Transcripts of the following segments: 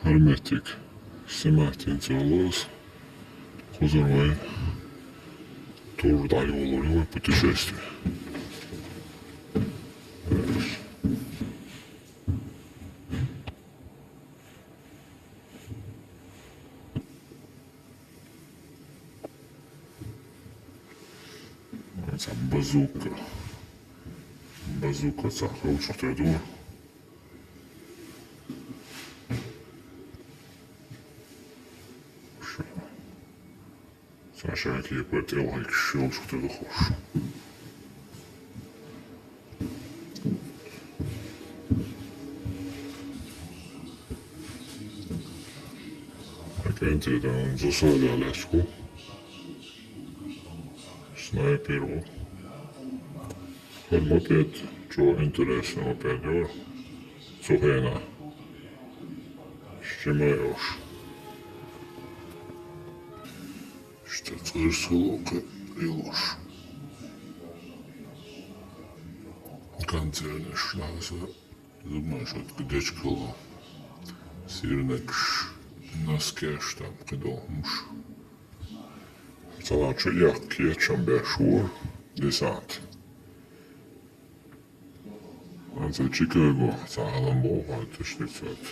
Hermetic Semantic Целос Кузовой тур дальнего путешествия. Это базука. Базука, это лучше что я думаю. Așa că e pe tele și eu știu de hoș. Dacă între de un zasad de alescu, sniperul, Hărmă pet, ce interesă mă pe de ori, Suhena, și mai oș. Что слышится лука и ложь. Концерны шлаза, думаю, что это дечкало. Сирнекш, наскеш там, кидолмуш. Салачу як кетчам бешур, десант. А це Чикаго, це Аламбова, це штицет.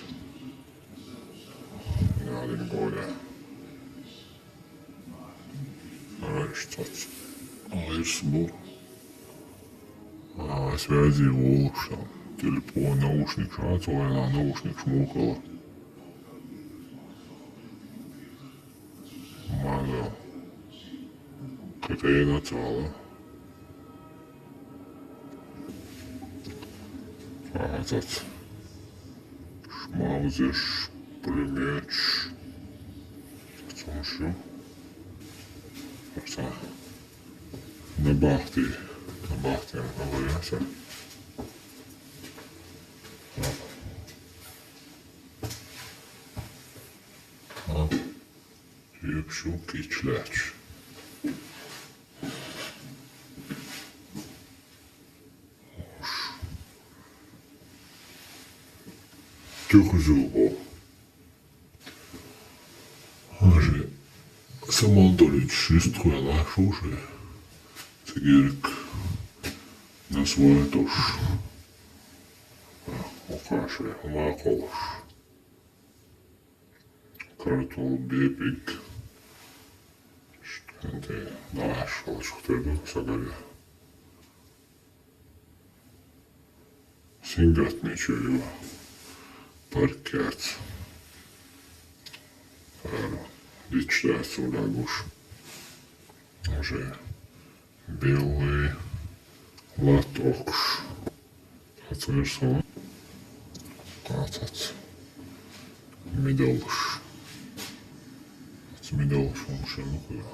Галин Голя. Что Айрсбу, связи волш, телефон, наушник, шацовая на наушник шмукала. Мазал. Кофейна цала. Этот шмаузиш, пулемеч. Кто еще? Așa, ne batem, așa. Iepšu kičleč. Тюхзубо. Аже. Самолдолить шиструя лашуши, цигирк на свой тош, укаши, лаколш, картул бепик, что наш лашухтеду сагаля. Сингат ничего, паркет. Личность улягуш. Уже белый латокш. Отверсо. Тацац. Медалш. Медалш он шенукуя.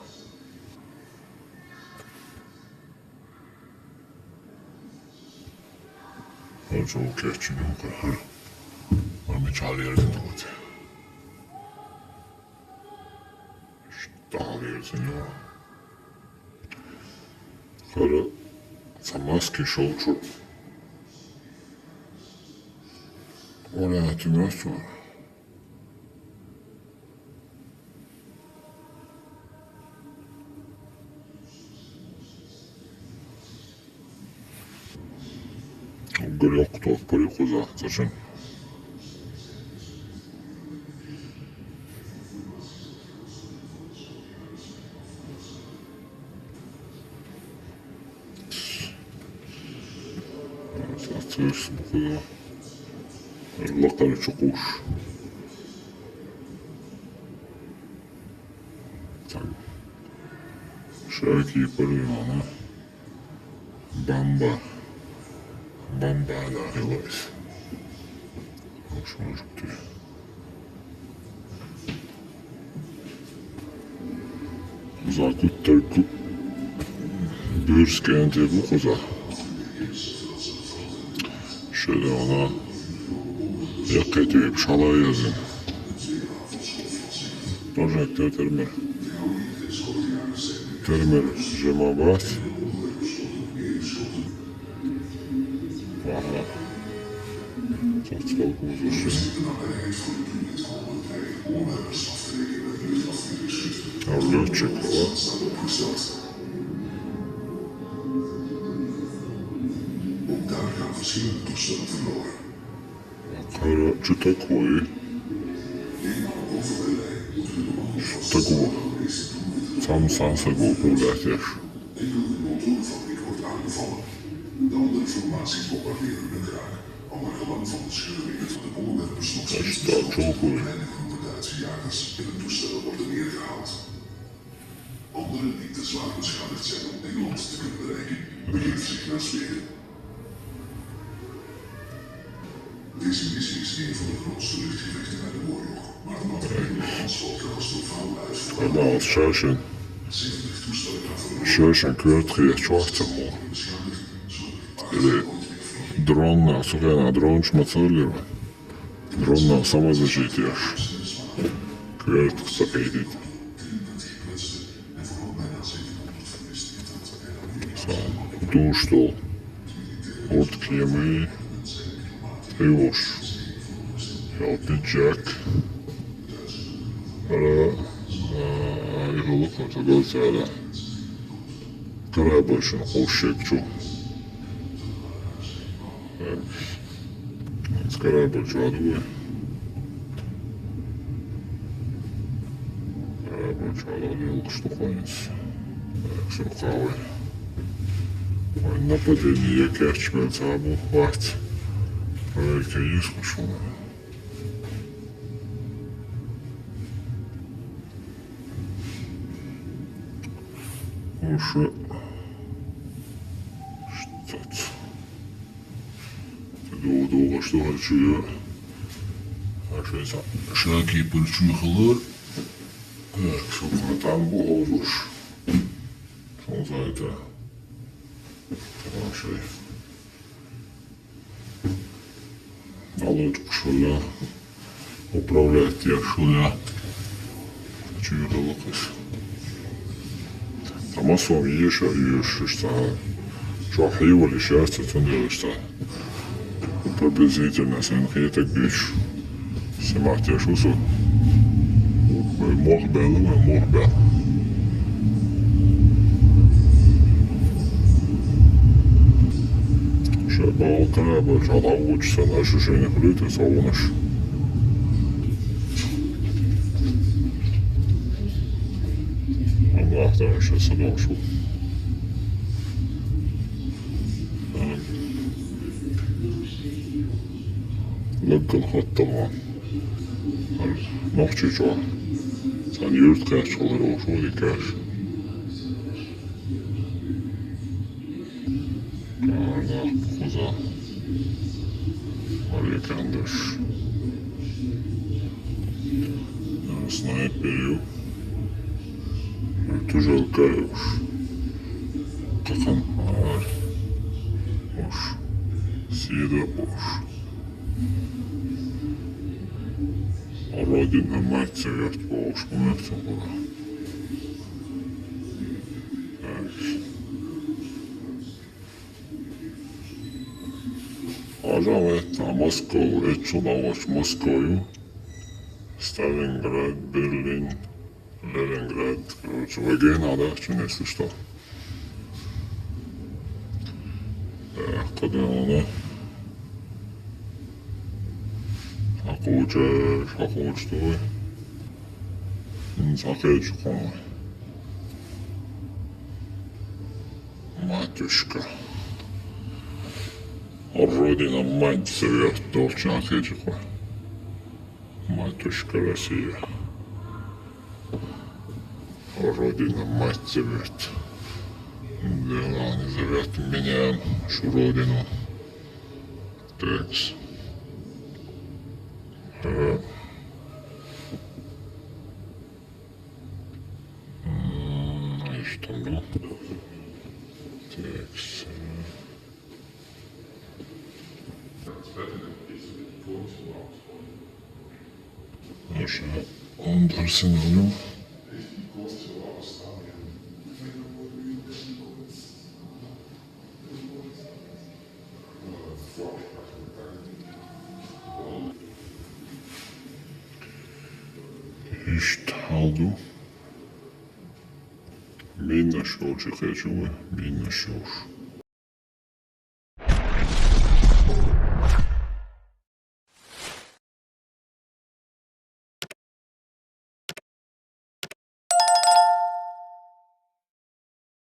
Also kertjenukka. Maar met z'n allen dood. Далее за него. Хара самаски шолчу. Оля на темёсту. Горел кто в парикуза. Зачем? Соответственно, локали чукуш. Там широкие полиманы. Бамба. Бамбада велась. Что может ты? Закут только бюрская антибухоза. Şöyle ona yakıt edip şala yazın. Projektör termel. Termel jemabat. Valla. Çok çok uzun. Lötçük var. Daar gaan verschillende toestellen verloren. Kara Chutakoy. Chutakoy. Sam Sansago Polatjes. Een van de motorenfabriek wordt aangevallen. De andere formaties bombarderen de kraken om het gelang van de scheuringen van de bommenwerpers nog Dat is steeds dat zo goed. kleine groepen Duitse jagers in de toestellen worden neergehaald. Anderen die te zwaar beschadigd zijn om Engeland te kunnen bereiken, begeven zich naar Zweden. Deze missie is een van de grootste luchtgevechten uit de oorlog, maar omdat er Engeland zo catastrofaal uitvoert. Maar als Sjösen. 70 toestellen gaan verloren. Sjösen kurt schwarza mål. Beschadigd, Или дрон, особенно дрон шмацали. Дрон на самозащите. Кверт сапедит. Душтол. От кемы. Триош. Helping Jack. Yolu kontrol sağla. Karabaşın hoş şekçu. Karabacı adı bu. Karabacı adı yok что конец. Все кавы. Нападение Керчман забыл хватит. Проверка есть хорошо. Уже что-то. Долго что хочу я. Шаги причухалар. Так, сколько там было уж. Что за это? Хороший. Аллочку шуля. Управлять я шуля. Чухалакас. Ama son yaşıyor işte. Çok iyi var işte tanıyor işte. Приблизительно санкета güç. Симат yaşusu. Muhbel ve muhbel. Balkana böyle adam uçsan ощущение плюты солнышь. Allah'tan aşağısı doşu. Lëggën xattaman. Nog çiço. Sen yurt kaç olur o şu dikaş. Karda kuza. Oraya kandır. Sniper yok. Тяжелка уж. Как он уж. Съеда уж. Родина, мать, цвет, уж помягче было. Пожалуй, это Москву, это удалось Москву. Сталинград, Берлин. Leningrad, короче, вагина, да, что не если что. Так, куда она? Шахуч, твой. Не захочу, по-моему. Матюшка. Родина, мать, свет, должна ответить. Матюшка Россия. Родина, мать зовет. Дела не зовет меня, шу родину. Такс. И что было? Такс. Наша Андерсен алю. İşte aldı. Minna що, чи це чули? Minna що ж.